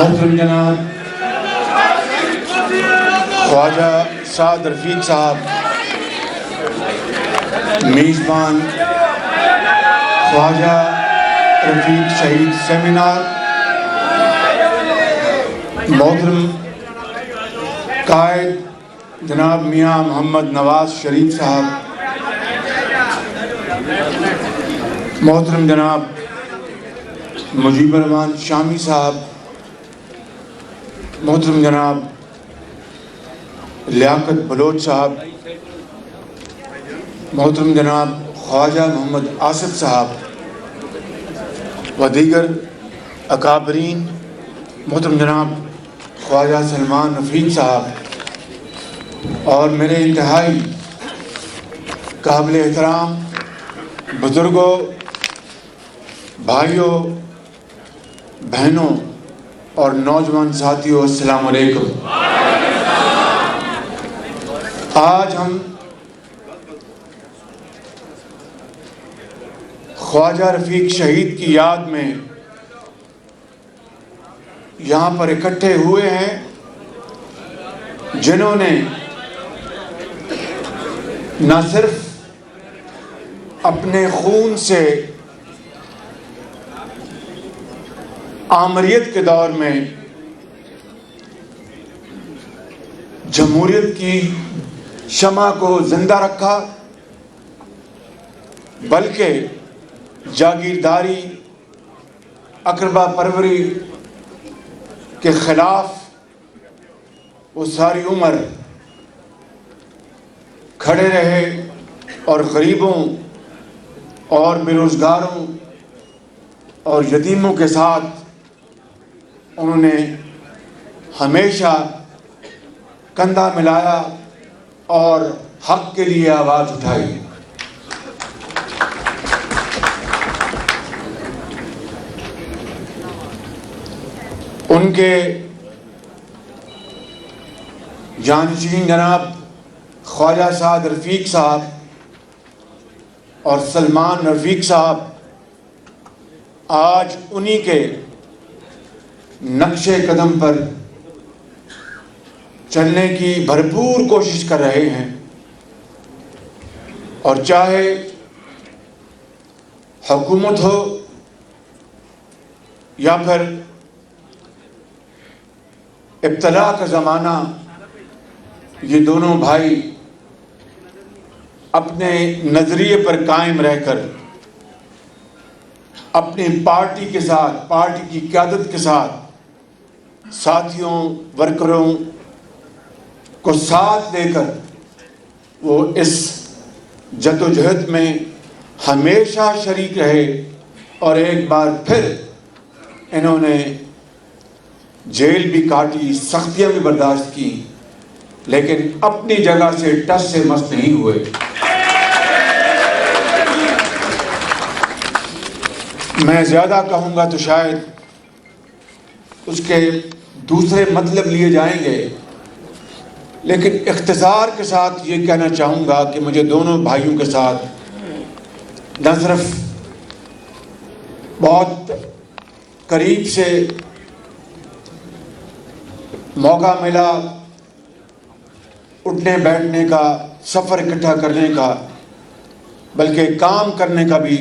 محترم جناب خواجہ سعد رفیق صاحب میزبان خواجہ رفیق شہید سیمینار، محترم قائد جناب میاں محمد نواز شریف صاحب، محترم جناب مجیب الرحمان شامی صاحب، محترم جناب لیاقت بلوچ صاحب، محترم جناب خواجہ محمد آصف صاحب و دیگر اکابرین، محترم جناب خواجہ سلمان رفیق صاحب، اور میرے انتہائی قابل احترام بزرگوں، بھائیوں، بہنوں اور نوجوان ساتھیوں، السلام علیکم۔ آج ہم خواجہ رفیق شہید کی یاد میں یہاں پر اکٹھے ہوئے ہیں، جنہوں نے نہ صرف اپنے خون سے آمریت کے دور میں جمہوریت کی شمع کو زندہ رکھا، بلکہ جاگیرداری، اقربا پروری کے خلاف وہ ساری عمر کھڑے رہے اور غریبوں اور بے روزگاروں اور یتیموں کے ساتھ انہوں نے ہمیشہ کندھا ملایا اور حق کے لیے آواز اٹھائی۔ ان کے جانشین جناب خواجہ سعد رفیق صاحب اور سلمان رفیق صاحب آج انہی کے نقش قدم پر چلنے کی بھرپور کوشش کر رہے ہیں، اور چاہے حکومت ہو یا پھر ابتلا کا زمانہ، یہ دونوں بھائی اپنے نظریے پر قائم رہ کر اپنی پارٹی کے ساتھ، پارٹی کی قیادت کے ساتھ ساتھیوں، ورکروں کو ساتھ لے کر وہ اس جدوجہد میں ہمیشہ شریک رہے، اور ایک بار پھر انہوں نے جیل بھی کاٹی، سختیاں بھی برداشت کی، لیکن اپنی جگہ سے ٹس سے مس نہیں ہوئے۔ میں زیادہ کہوں گا تو شاید اس کے دوسرے مطلب لیے جائیں گے، لیکن اختصار کے ساتھ یہ کہنا چاہوں گا کہ مجھے دونوں بھائیوں کے ساتھ نہ صرف بہت قریب سے موقع ملا اٹھنے بیٹھنے کا، سفر اکٹھا کرنے کا، بلکہ کام کرنے کا بھی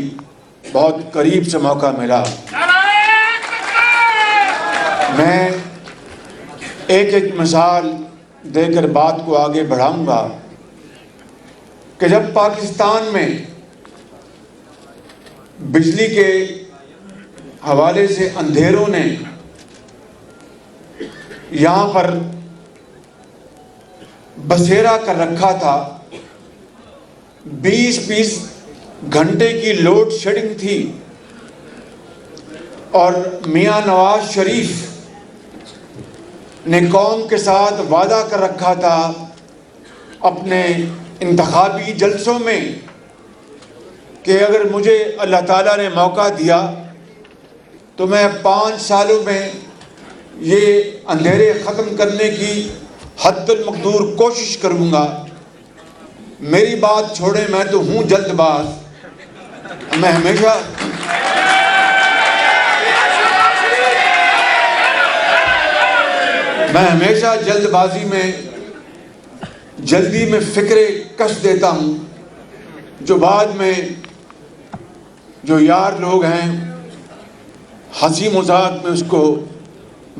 بہت قریب سے موقع ملا۔ میں ایک مثال دے کر بات کو آگے بڑھاؤں گا کہ جب پاکستان میں بجلی کے حوالے سے اندھیروں نے یہاں پر بسیرا کر رکھا تھا، 20 گھنٹے کی لوڈ شیڈنگ تھی، اور میاں نواز شریف نے قوم کے ساتھ وعدہ کر رکھا تھا اپنے انتخابی جلسوں میں کہ اگر مجھے اللہ تعالیٰ نے موقع دیا تو میں 5 سالوں میں یہ اندھیرے ختم کرنے کی حد المقدور کوشش کروں گا۔ میری بات چھوڑیں، میں تو ہوں جلد باز، میں ہمیشہ میں ہمیشہ جلد بازی میں جلدی میں فکرے کش دیتا ہوں، جو بعد میں جو یار لوگ ہیں ہنسی مذاق میں اس کو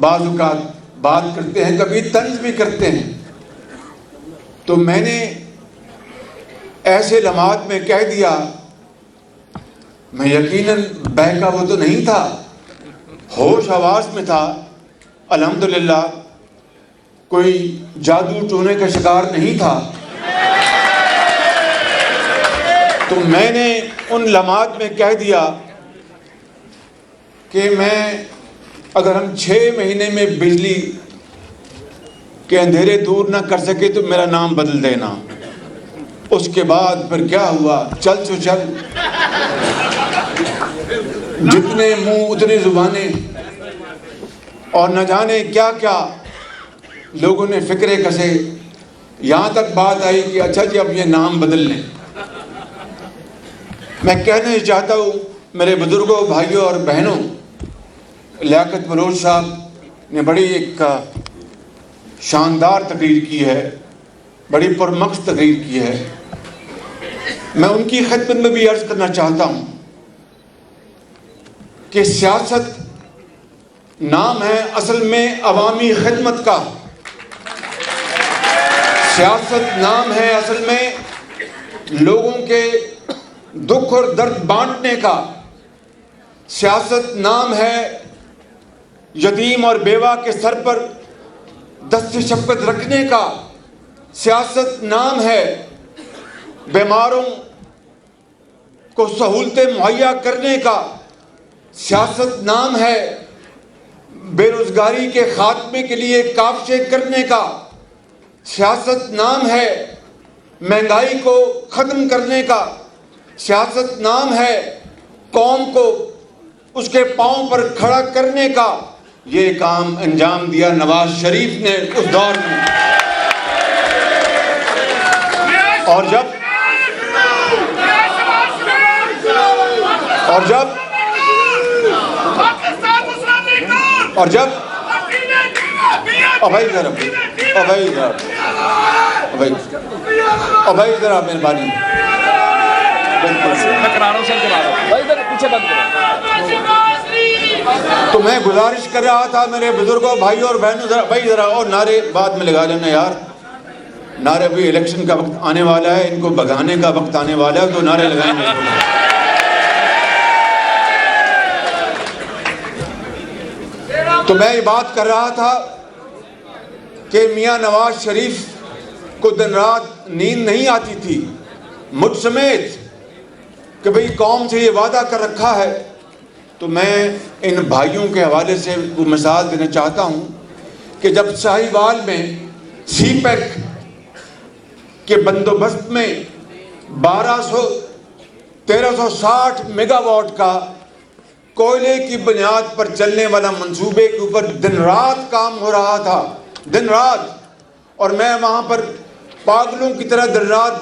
بعض اوقات بات کرتے ہیں، کبھی طنز بھی کرتے ہیں۔ تو میں نے ایسے لمحات میں کہہ دیا، میں یقیناً بہکا وہ تو نہیں تھا، ہوش حواس میں تھا، الحمدللہ کوئی جادو ٹونے کا شکار نہیں تھا۔ تو میں نے ان لمحات میں کہہ دیا کہ میں اگر ہم 6 مہینے میں بجلی کے اندھیرے دور نہ کر سکے تو میرا نام بدل دینا۔ اس کے بعد پھر کیا ہوا، چل سو چل، جتنے منہ اتنی زبانیں، اور نہ جانے کیا کیا لوگوں نے فکرے کسے، یہاں تک بات آئی کہ اچھا جی اب یہ نام بدل لیں۔ میں کہنا چاہتا ہوں میرے بزرگوں، بھائیوں اور بہنوں، لیاقت بلوچ صاحب نے بڑی ایک شاندار تقریر کی ہے، بڑی پرمغز تقریر کی ہے۔ میں ان کی خدمت میں بھی عرض کرنا چاہتا ہوں کہ سیاست نام ہے اصل میں عوامی خدمت کا، سیاست نام ہے اصل میں لوگوں کے دکھ اور درد بانٹنے کا، سیاست نام ہے یتیم اور بیوہ کے سر پر دست شفقت رکھنے کا، سیاست نام ہے بیماروں کو سہولتیں مہیا کرنے کا، سیاست نام ہے بے روزگاری کے خاتمے کے لیے کاوشیں کرنے کا، سیاست نام ہے مہنگائی کو ختم کرنے کا، سیاست نام ہے قوم کو اس کے پاؤں پر کھڑا کرنے کا۔ یہ کام انجام دیا نواز شریف نے اس دور میں، اور جب ابھائی ذرا مہربانی، تو میں گزارش کر رہا تھا میرے بزرگوں، بھائیوں اور بہنوں، ذرا اور نعرے بعد میں لگا لینا یار، نعرے ابھی الیکشن کا وقت آنے والا ہے، ان کو بھگانے کا وقت آنے والا ہے، تو نعرے لگائیں گے۔ تو میں یہ بات کر رہا تھا کہ میاں نواز شریف کو دن رات نیند نہیں آتی تھی، مجھ سمیت، کہ بھئی قوم سے یہ وعدہ کر رکھا ہے۔ تو میں ان بھائیوں کے حوالے سے وہ مثال دینا چاہتا ہوں کہ جب ساہیوال میں سی پیک کے بندوبست میں 1360 میگا واٹ کا کوئلے کی بنیاد پر چلنے والا منصوبے کے اوپر دن رات کام ہو رہا تھا، دن رات، اور میں وہاں پر پاگلوں کی طرح دن رات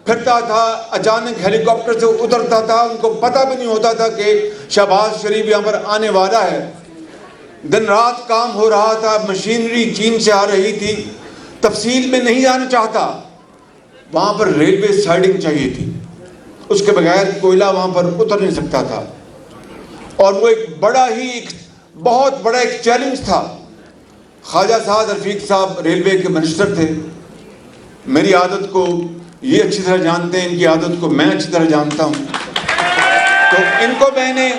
پھرتا تھا، اچانک ہیلی کاپٹر سے اترتا تھا، ان کو پتہ بھی نہیں ہوتا تھا کہ شہباز شریف یہاں پر آنے والا ہے۔ دن رات کام ہو رہا تھا، مشینری چین سے آ رہی تھی، تفصیل میں نہیں جانا چاہتا، وہاں پر ریلوے سائڈنگ چاہیے تھی، اس کے بغیر کوئلہ وہاں پر اتر نہیں سکتا تھا، اور وہ ایک بہت بڑا ایک چیلنج تھا۔ خواجہ سعد رفیق صاحب ریلوے کے منسٹر تھے، میری عادت کو یہ اچھی طرح جانتے ہیں، ان کی عادت کو میں اچھی طرح جانتا ہوں، تو ان کو میں نے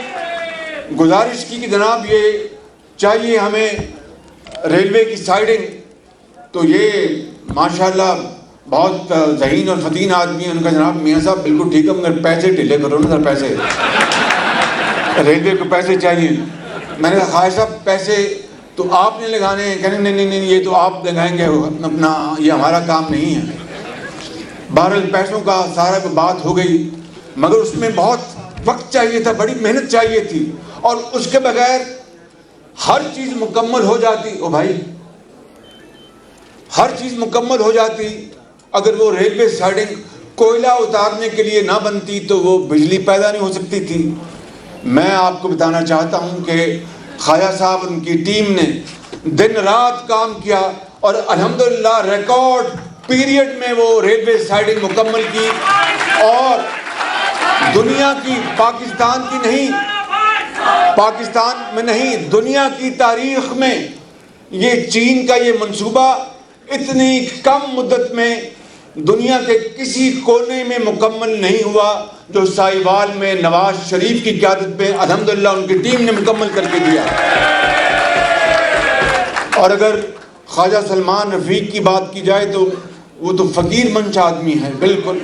گزارش کی کہ جناب یہ چاہیے ہمیں ریلوے کی سائڈنگ، تو یہ ماشاءاللہ بہت ذہین اور فتین آدمی ہیں، ان کا جناب میاں صاحب بالکل ٹھیک ہے، مگر پیسے ڈھیلے کرو نا، پیسے ریلوے کو پیسے چاہیے۔ میں نے کہا خواجہ صاحب پیسے تو آپ نے لگانے ہیں، کہنے نہیں یہ تو آپ لگائیں گے اپنا، یہ ہمارا کام نہیں ہے۔ بہرحال پیسوں کا سارا بات ہو گئی، مگر اس میں بہت وقت چاہیے تھا، بڑی محنت چاہیے تھی، اور اس کے بغیر ہر چیز مکمل ہو جاتی، او بھائی ہر چیز مکمل ہو جاتی، اگر وہ ریلوے سائڈنگ کوئلہ اتارنے کے لیے نہ بنتی تو وہ بجلی پیدا نہیں ہو سکتی تھی۔ میں آپ کو بتانا چاہتا ہوں کہ خواجہ صاحب ان کی ٹیم نے دن رات کام کیا اور الحمدللہ ریکارڈ پیریڈ میں وہ ریلوے سائڈنگ مکمل کی، اور دنیا کی، پاکستان کی نہیں، پاکستان میں نہیں، دنیا کی تاریخ میں یہ چین کا یہ منصوبہ اتنی کم مدت میں دنیا کے کسی کونے میں مکمل نہیں ہوا جو سائیوال میں نواز شریف کی قیادت میں الحمدللہ ان کی ٹیم نے مکمل کر کے دیا۔ اور اگر خواجہ سلمان رفیق کی بات کی جائے تو وہ تو فقیر منش آدمی ہے، بالکل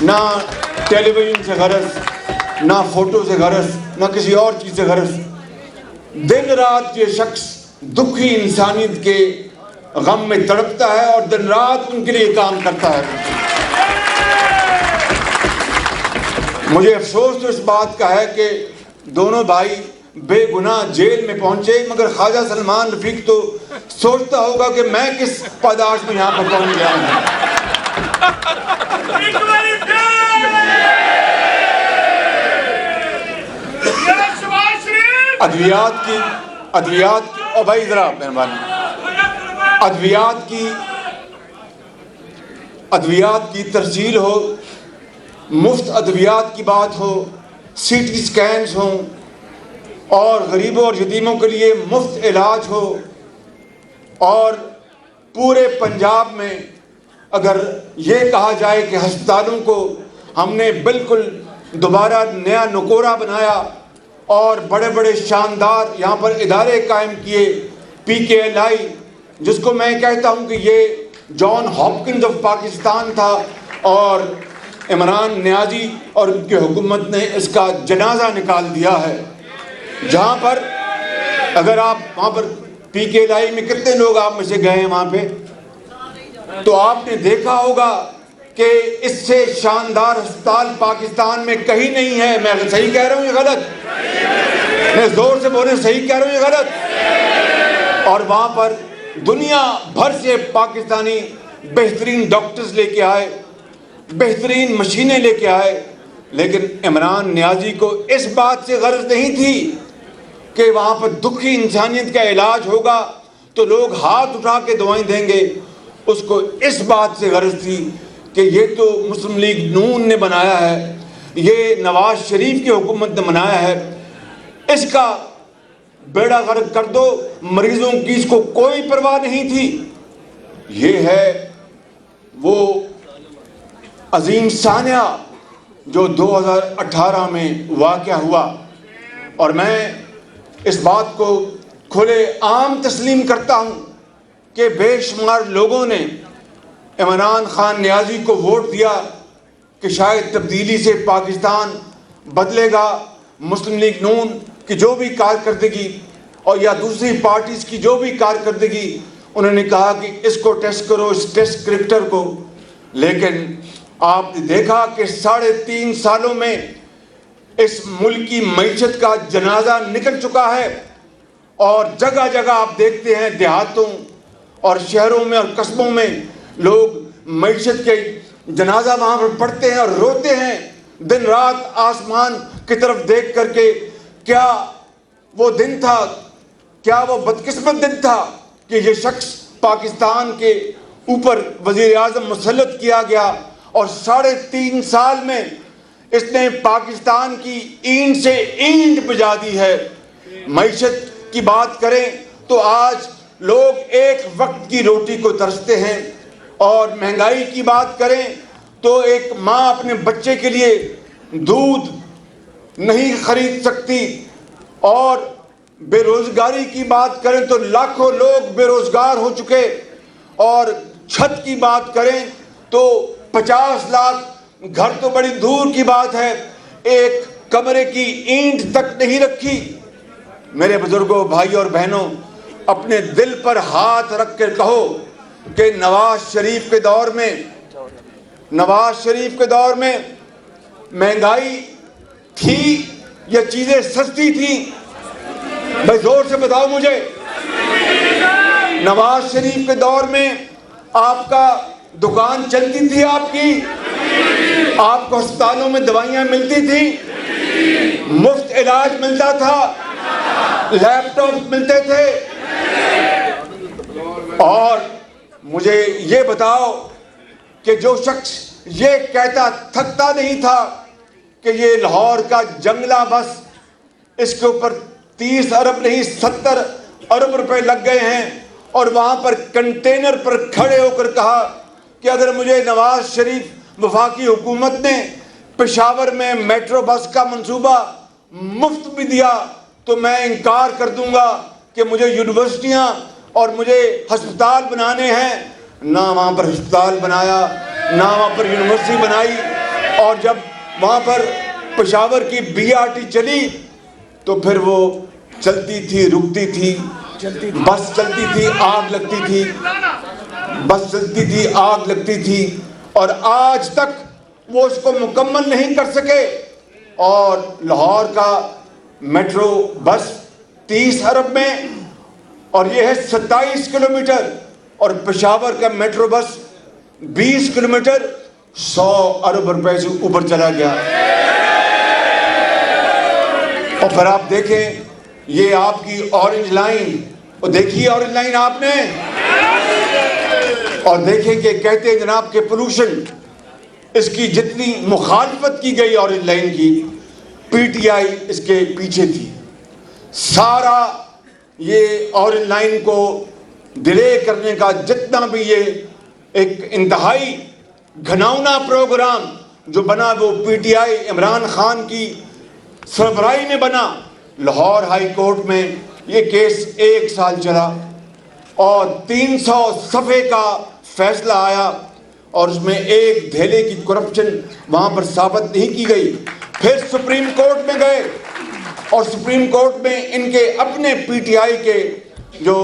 نہ ٹیلی ویژن سے غرض، نہ فوٹو سے غرض، نہ کسی اور چیز سے غرض۔ دن رات یہ شخص دکھی انسانیت کے غم میں تڑپتا ہے اور دن رات ان کے لیے کام کرتا ہے۔ مجھے افسوس تو اس بات کا ہے کہ دونوں بھائی بے گناہ جیل میں پہنچے، مگر خواجہ سلمان رفیق تو سوچتا ہوگا کہ میں کس پاداش میں یہاں پر پہنچ گیا ہوں۔ ادویات کی اور بھائی ذرا مہربانی، ادویات کی ترسیل ہو، مفت ادویات کی بات ہو، سی ٹی سکینز ہوں، اور غریبوں اور یتیموں کے لیے مفت علاج ہو، اور پورے پنجاب میں اگر یہ کہا جائے کہ ہسپتالوں کو ہم نے بالکل دوبارہ نیا نکورہ بنایا اور بڑے بڑے شاندار یہاں پر ادارے قائم کیے، پی کے ایل آئی، جس کو میں کہتا ہوں کہ یہ جان ہاپکنز آف پاکستان تھا، اور عمران نیازی اور ان کی حکومت نے اس کا جنازہ نکال دیا ہے۔ جہاں پر اگر آپ وہاں پر پی کے ایل آئی میں کتنے لوگ آپ میں سے گئے ہیں وہاں پہ، تو آپ نے دیکھا ہوگا کہ اس سے شاندار ہسپتال پاکستان میں کہیں نہیں ہے۔ میں صحیح کہہ رہا ہوں یہ غلط؟ میں زور سے بولیں، صحیح کہہ رہا ہوں یہ غلط؟ اور وہاں پر دنیا بھر سے پاکستانی بہترین ڈاکٹرز لے کے آئے، بہترین مشینیں لے کے آئے، لیکن عمران نیازی کو اس بات سے غرض نہیں تھی کہ وہاں پر دکھی انسانیت کا علاج ہوگا تو لوگ ہاتھ اٹھا کے دعائیں دیں گے۔ اس کو اس بات سے غرض تھی کہ یہ تو مسلم لیگ نون نے بنایا ہے، یہ نواز شریف کی حکومت نے بنایا ہے، اس کا بیڑا غرق کر دو۔ مریضوں کی اس کو کوئی پرواہ نہیں تھی۔ یہ ہے وہ عظیم سانحہ جو 2018 میں واقع ہوا، اور میں اس بات کو کھلے عام تسلیم کرتا ہوں کہ بے شمار لوگوں نے عمران خان نیازی کو ووٹ دیا کہ شاید تبدیلی سے پاکستان بدلے گا۔ مسلم لیگ نون کی جو بھی کارکردگی اور یا دوسری پارٹیز کی جو بھی کارکردگی، انہوں نے کہا کہ اس کو ٹیسٹ کرو، اس ٹیسٹ کرکٹر کو، لیکن آپ نے دیکھا کہ 3.5 سالوں میں اس ملک کی معیشت کا جنازہ نکل چکا ہے، اور جگہ جگہ آپ دیکھتے ہیں دیہاتوں اور شہروں میں اور قصبوں میں لوگ معیشت کے جنازہ وہاں پر پڑھتے ہیں اور روتے ہیں دن رات آسمان کی طرف دیکھ کر کے۔ کیا وہ دن تھا، کیا وہ بدقسمت دن تھا کہ یہ شخص پاکستان کے اوپر وزیر اعظم مسلط کیا گیا، اور 3.5 سال میں اس نے پاکستان کی اینٹ سے اینٹ بجا دی ہے۔ معیشت کی بات کریں تو آج لوگ ایک وقت کی روٹی کو ترستے ہیں، اور مہنگائی کی بات کریں تو ایک ماں اپنے بچے کے لیے دودھ نہیں خرید سکتی، اور بے روزگاری کی بات کریں تو لاکھوں لوگ بے روزگار ہو چکے، اور چھت کی بات کریں تو 50 لاکھ گھر تو بڑی دور کی بات ہے، ایک کمرے کی اینٹ تک نہیں رکھی۔ میرے بزرگوں، بھائی اور بہنوں، اپنے دل پر ہاتھ رکھ کر کہو کہ نواز شریف کے دور میں مہنگائی تھی یا چیزیں سستی تھیں؟ بھائی زور سے بتاؤ مجھے۔ نواز شریف کے دور میں آپ کا دکان چلتی تھی، آپ کو ہسپتالوں میں دوائیاں ملتی تھیں، مفت علاج ملتا تھا، لیپ ٹاپ ملتے تھے، اور مجھے یہ بتاؤ کہ جو شخص یہ کہتا تھکتا نہیں تھا کہ یہ لاہور کا جنگلہ بس، اس کے اوپر 30 ارب نہیں 70 ارب روپے لگ گئے ہیں، اور وہاں پر کنٹینر پر کھڑے ہو کر کہا کہ اگر مجھے نواز شریف وفاقی حکومت نے پشاور میں میٹرو بس کا منصوبہ مفت بھی دیا تو میں انکار کر دوں گا کہ مجھے یونیورسٹیاں اور مجھے ہسپتال بنانے ہیں. نہ وہاں پر ہسپتال بنایا، نہ وہاں پر یونیورسٹی بنائی. اور جب وہاں پر پشاور کی BRT چلی تو پھر وہ چلتی تھی رکتی تھی، بس چلتی تھی آگ لگتی تھی، بس چلتی تھی آگ لگتی تھی، اور آج تک وہ اس کو مکمل نہیں کر سکے. اور لاہور کا میٹرو بس 30 ارب میں، اور یہ ہے 27 کلومیٹر، اور پشاور کا میٹرو بس 20 کلومیٹر 100 ارب روپے سے اوپر چلا گیا. اور پھر آپ دیکھیں یہ آپ کی اورنج لائن، اور دیکھیے اورنج لائن آپ نے، اور دیکھیں کہ کہتے ہیں جناب کہ پولوشن، اس کی جتنی مخالفت کی گئی اورنج لائن کی، PTI اس کے پیچھے تھی. سارا یہ اورنج لائن کو ڈیلے کرنے کا جتنا بھی یہ ایک انتہائی گھناؤنا پروگرام جو بنا، وہ PTI عمران خان کی سربراہی میں بنا. لاہور ہائی کورٹ میں یہ کیس 1 سال چلا اور 300 صفحے کا فیصلہ آیا، اور اس میں ایک دھیلے کی کرپشن وہاں پر ثابت نہیں کی گئی. پھر سپریم کورٹ میں گئے، اور سپریم کورٹ میں ان کے اپنے PTI کے جو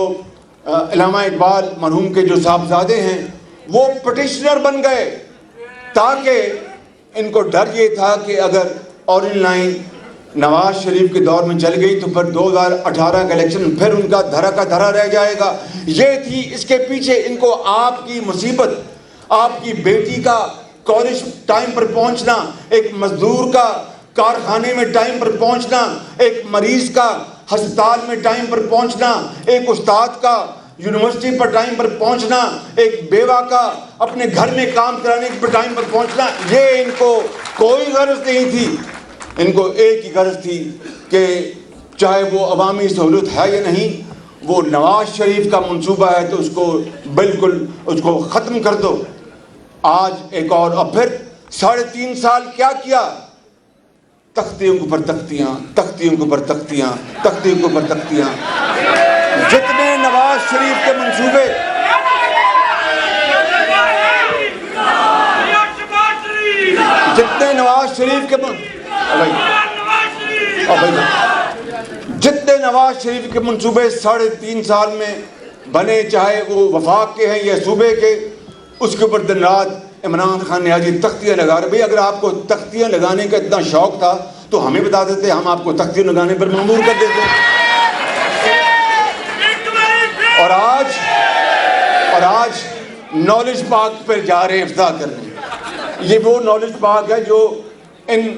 علامہ اقبال مرحوم کے جو صاحبزادے ہیں وہ پٹیشنر بن گئے، تاکہ ان کو ڈر یہ تھا کہ اگر اورنج لائن نواز شریف کے دور میں چل گئی تو پھر 2018 کا الیکشن پھر ان کا دھرا کا دھرا رہ جائے گا. یہ تھی اس کے پیچھے. ان کو آپ کی مصیبت، آپ کی بیٹی کا کالج ٹائم پر پہنچنا، ایک مزدور کا کارخانے میں ٹائم پر پہنچنا، ایک مریض کا ہسپتال میں ٹائم پر پہنچنا، ایک استاد کا یونیورسٹی پر ٹائم پر پہنچنا، ایک بیوہ کا اپنے گھر میں کام کرانے پر ٹائم پر پہنچنا، یہ ان کو کوئی غرض نہیں تھی. ان کو ایک ہی غرض تھی کہ چاہے وہ عوامی سہولت ہے یا نہیں، وہ نواز شریف کا منصوبہ ہے تو اس کو بالکل اس کو ختم کر دو. آج ایک اور پھر 3.5 سال کیا کیا؟ تختیوں کے اوپر تختیاں، تختیوں کے اوپر تختیاں، تختیوں کے اوپر تختیاں. جتنے نواز شریف کے منصوبے، جتنے نواز شریف کے جتنے نواز شریف کے منصوبے 3.5 سال میں بنے، چاہے وہ وفاق کے ہیں یا صوبے کے، اس کے اوپر دن رات عمران خان نے آج تختیاں لگا رہے. بھئی اگر آپ کو تختیاں لگانے کا اتنا شوق تھا تو ہمیں بتا دیتے، ہم آپ کو تختیاں لگانے پر مأمور کر دیتے. اور آج نالج پارک پر جا رہے افتتاح کرنے. یہ وہ نالج پارک ہے جو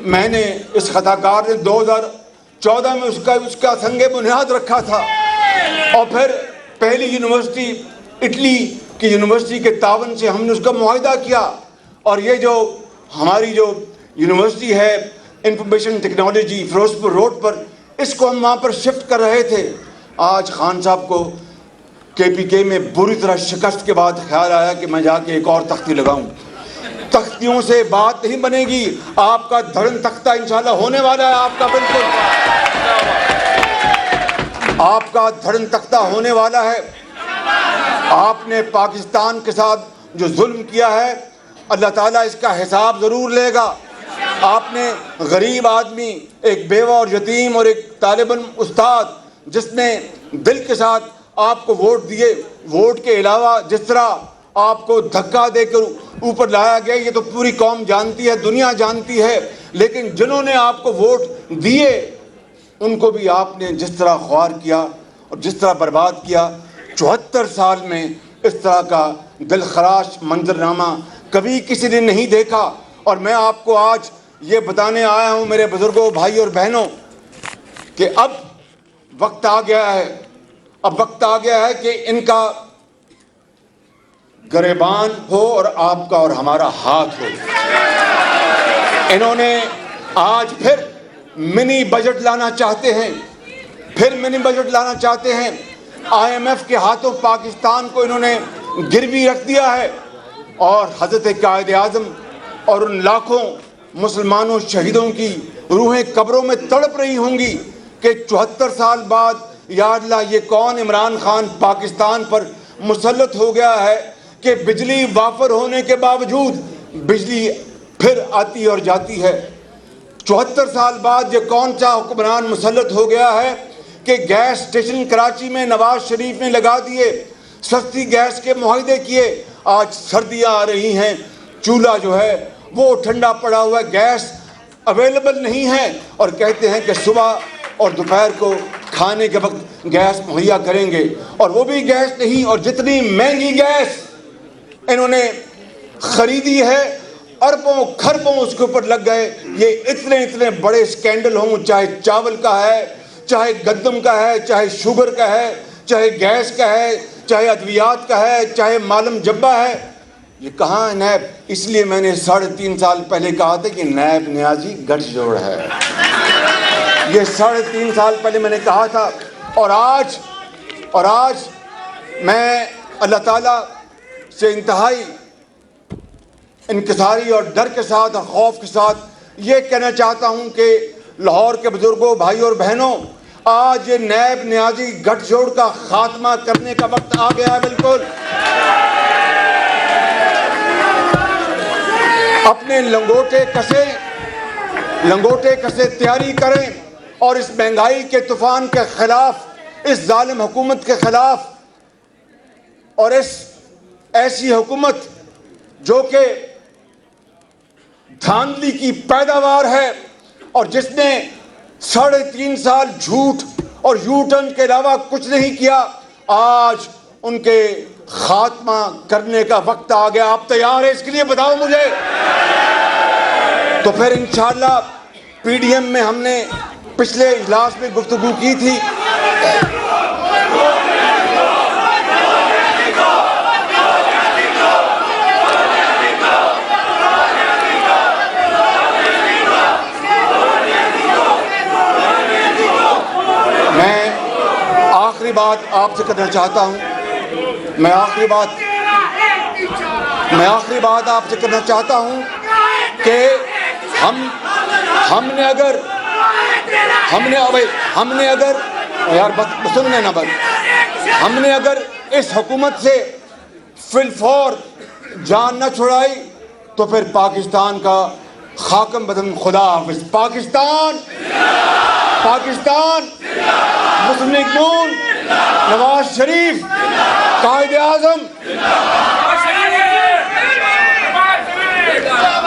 میں نے اس خطاکار نے 2014 میں اس کا سنگ بنیاد رکھا تھا، اور پھر پہلی یونیورسٹی اٹلی کی یونیورسٹی کے تعاون سے ہم نے اس کا معاہدہ کیا. اور یہ جو ہماری جو یونیورسٹی ہے انفارمیشن ٹیکنالوجی فیروزپور روڈ پر، اس کو ہم وہاں پر شفٹ کر رہے تھے. آج خان صاحب کو KPK میں بری طرح شکست کے بعد خیال آیا کہ میں جا کے ایک اور تختی لگاؤں. تختیوں سے بات نہیں بنے گی، آپ کا دھڑن تختہ انشاءاللہ ہونے والا ہے. آپ کا بالکل آپ کا دھڑن تختہ ہونے والا ہے. آپ نے پاکستان کے ساتھ جو ظلم کیا ہے اللہ تعالیٰ اس کا حساب ضرور لے گا. آپ نے غریب آدمی، ایک بیوہ اور یتیم اور ایک طالب علم استاد جس نے دل کے ساتھ آپ کو ووٹ دیے، ووٹ کے علاوہ جس طرح آپ کو دھکا دے کر اوپر لایا گیا، یہ تو پوری قوم جانتی ہے، دنیا جانتی ہے. لیکن جنہوں نے آپ کو ووٹ دیے ان کو بھی آپ نے جس طرح خوار کیا اور جس طرح برباد کیا، 74 سال میں اس طرح کا دلخراش منظرنامہ کبھی کسی نے نہیں دیکھا. اور میں آپ کو آج یہ بتانے آیا ہوں میرے بزرگوں، بھائی اور بہنوں، کہ اب وقت آ گیا ہے کہ ان کا گریبان ہو اور آپ کا اور ہمارا ہاتھ ہو۔ انہوں نے آج پھر منی بجٹ لانا چاہتے ہیں، آئی ایم ایف کے ہاتھوں پاکستان کو انہوں نے گروی رکھ دیا ہے، اور حضرت قائد اعظم اور ان لاکھوں مسلمانوں شہیدوں کی روحیں قبروں میں تڑپ رہی ہوں گی کہ 74 سال بعد یا اللہ یہ کون عمران خان پاکستان پر مسلط ہو گیا ہے کہ بجلی وافر ہونے کے باوجود بجلی پھر آتی اور جاتی ہے۔ 74 سال بعد یہ کون سا حکمران مسلط ہو گیا ہے کہ گیس اسٹیشن کراچی میں نواز شریف نے لگا دیے، سستی گیس کے معاہدے کیے، آج سردیاں آ رہی ہیں، چولہا جو ہے وہ ٹھنڈا پڑا ہوا ہے، گیس اویلیبل نہیں ہے، اور کہتے ہیں کہ صبح اور دوپہر کو کھانے کے وقت گیس مہیا کریں گے، اور وہ بھی گیس نہیں، اور جتنی مہنگی گیس انہوں نے خریدی ہے اربوں کھربوں اس کے اوپر لگ گئے۔ یہ اتنے بڑے سکینڈل ہوں، چاہے چاول کا ہے، چاہے گندم کا ہے، چاہے شوگر کا ہے، چاہے گیس کا ہے، چاہے ادویات کا ہے، چاہے معلوم جبہ ہے، یہ کہاں ہے نیب؟ اس لیے میں نے 3.5 سال پہلے کہا تھا کہ نیب نیازی گٹھ جوڑ ہے، یہ 3.5 سال پہلے میں نے کہا تھا، اور آج میں اللہ تعالیٰ سے انتہائی انکساری اور ڈر کے ساتھ اور خوف کے ساتھ یہ کہنا چاہتا ہوں کہ لاہور کے بزرگوں، بھائیوں اور بہنوں، آج یہ نیب نیازی گٹھ جوڑ کا خاتمہ کرنے کا وقت آ گیا ہے۔ بالکل اپنے لنگوٹے کسے تیاری کریں، اور اس مہنگائی کے طوفان کے خلاف، اس ظالم حکومت کے خلاف، اور اس ایسی حکومت جو کہ دھاندلی کی پیداوار ہے، اور جس نے 3.5 سال جھوٹ اور یو ٹرن کے علاوہ کچھ نہیں کیا، آج ان کے خاتمہ کرنے کا وقت آ گیا۔ آپ تیار ہیں اس کے لیے؟ بتاؤ مجھے۔ تو پھر انشاءاللہ پی ڈی ایم میں ہم نے پچھلے اجلاس میں گفتگو کی تھی، آخری بات آپ سے کرنا چاہتا ہوں، میں آخری بات آپ سے کرنا چاہتا ہوں کہ ہم نے اگر یار سننے نہ بس، ہم نے اگر اس حکومت سے فی الفور جان نہ چھڑائی تو پھر پاکستان کا خاکم بدن خدا حافظ۔ پاکستان، مسلم لیگ نون، نواز شریف، قائد اعظم